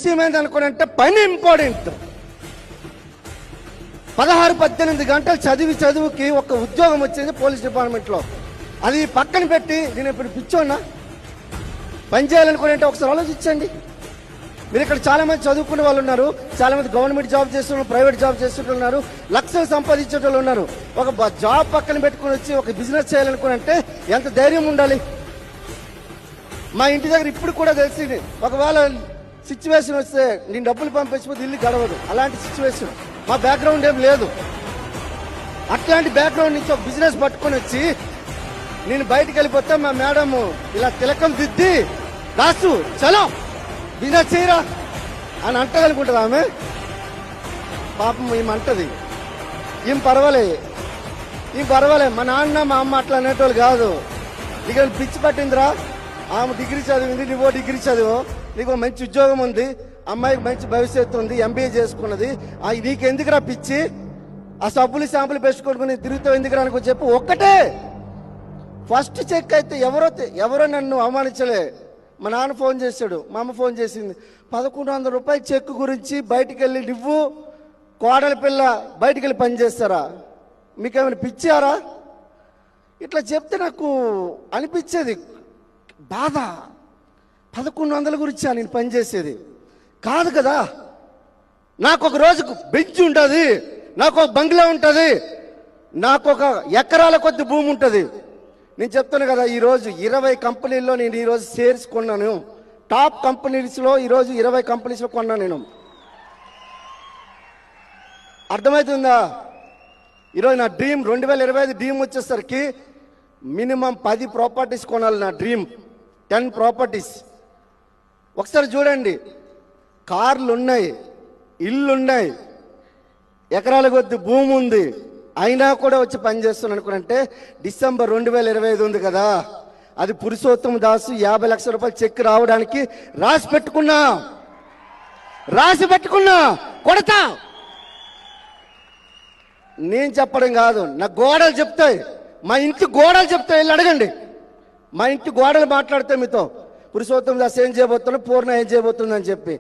విషయం ఏంటనుకోనంటే పని ఇంపార్టెంట్. 16-18 గంటలు చదువుకి ఒక ఉద్యోగం వచ్చింది పోలీస్ డిపార్ట్మెంట్లో. అది పక్కన పెట్టి నేను ఇప్పుడు పిచ్చోన్నా పని చేయాలనుకునే ఒకసారి ఆలోచించండి. మీరు ఇక్కడ చాలా మంది చదువుకునే వాళ్ళు ఉన్నారు, చాలా మంది గవర్నమెంట్ జాబ్ చేస్తున్నారు, ప్రైవేట్ జాబ్ చేస్తుంటున్నారు, లక్షలు సంపాదించే వాళ్ళు ఉన్నారు. ఒక జాబ్ పక్కన పెట్టుకుని వచ్చి ఒక బిజినెస్ చేయాలనుకునంటే ఎంత ధైర్యం ఉండాలి. మా ఇంటి దగ్గర ఇప్పుడు కూడా తెలిసింది, ఒకవేళ సిచ్యువేషన్ వస్తే నేను డబ్బులు పంపించకపోతే ఇల్లు గడవదు, అలాంటి సిచ్యువేషన్. మా బ్యాక్గ్రౌండ్ ఏం లేదు. అట్లాంటి బ్యాక్గ్రౌండ్ నుంచి ఒక బిజినెస్ పట్టుకొని వచ్చి నేను బయటకు వెళ్ళిపోతే మా మేడం ఇలా తిలకం దిద్ది దాసు చలో బిజినెస్ చేయరా అని అంటదనుకుంటుంది ఆమె. పాపం ఏమంటది, ఏం పర్వాలే. మా నాన్న మా అమ్మ అట్లా అనేటోళ్ళు కాదు. ఇక పిచ్చి పట్టిందిరా, ఆమె డిగ్రీ చదివింది, నువ్వో డిగ్రీ చదివో, నీకు మంచి ఉద్యోగం ఉంది, అమ్మాయికి మంచి భవిష్యత్తు ఉంది, ఎంబీఏ చేసుకున్నది, నీకెందుకురా పిచ్చి, ఆ సబ్బులు శాంపులు పెట్టుకొని తిరుగుతావు ఎందుకురా అనుకో చెప్పు. ఒక్కటే ఫస్ట్ చెక్ అయితే ఎవరో నన్ను అవమానించలే. మా నాన్న ఫోన్ చేశాడు, మా అమ్మ ఫోన్ చేసింది. 1100 రూపాయల చెక్ గురించి బయటికి వెళ్ళి నువ్వు కోడలి పిల్ల బయటికి వెళ్ళి పని చేస్తారా, మీకేమైనా పిచ్చారా? ఇట్లా చెప్తే నాకు అనిపించేది బాధ. 1100 గురించి నేను పనిచేసేది కాదు కదా. నాకు ఒక రోజుకు బెంచ్ ఉంటుంది, నాకు ఒక బంగ్లా ఉంటుంది, నాకు ఒక ఎకరాల కొద్ది భూమి ఉంటుంది. నేను చెప్తాను కదా, ఈరోజు 20 కంపెనీల్లో నేను ఈరోజు షేర్స్ కొన్నాను. టాప్ కంపెనీస్లో ఈరోజు 20 కంపెనీస్లో కొన్నాను నేను. అర్థమవుతుందా? ఈరోజు నా డ్రీమ్ 2025 డ్రీమ్ వచ్చేసరికి మినిమం 10 ప్రాపర్టీస్ కొనాలి. నా డ్రీమ్ 10 ప్రాపర్టీస్. ఒకసారి చూడండి, కార్లు ఉన్నాయి, ఇల్లున్నాయి, ఎకరాల కొద్ది భూమి ఉంది, అయినా కూడా వచ్చి పనిచేస్తున్నాను అనుకుంటే డిసెంబర్ 2025 ఉంది కదా, అది పురుషోత్తమ దాసు 50 లక్షల రూపాయలు చెక్ రావడానికి రాసి పెట్టుకున్నా కొడతా. నేను చెప్పడం కాదు, నా గోడలు చెప్తాయి, మా ఇంటి గోడలు చెప్తాయి. వెళ్ళి అడగండి, మా ఇంటి గోడలు మాట్లాడితే మీతో పురుషోత్తమ దాస్ ఏం చేయబోతున్నా, పూర్ణ ఏం చేయబోతుందని చెప్పి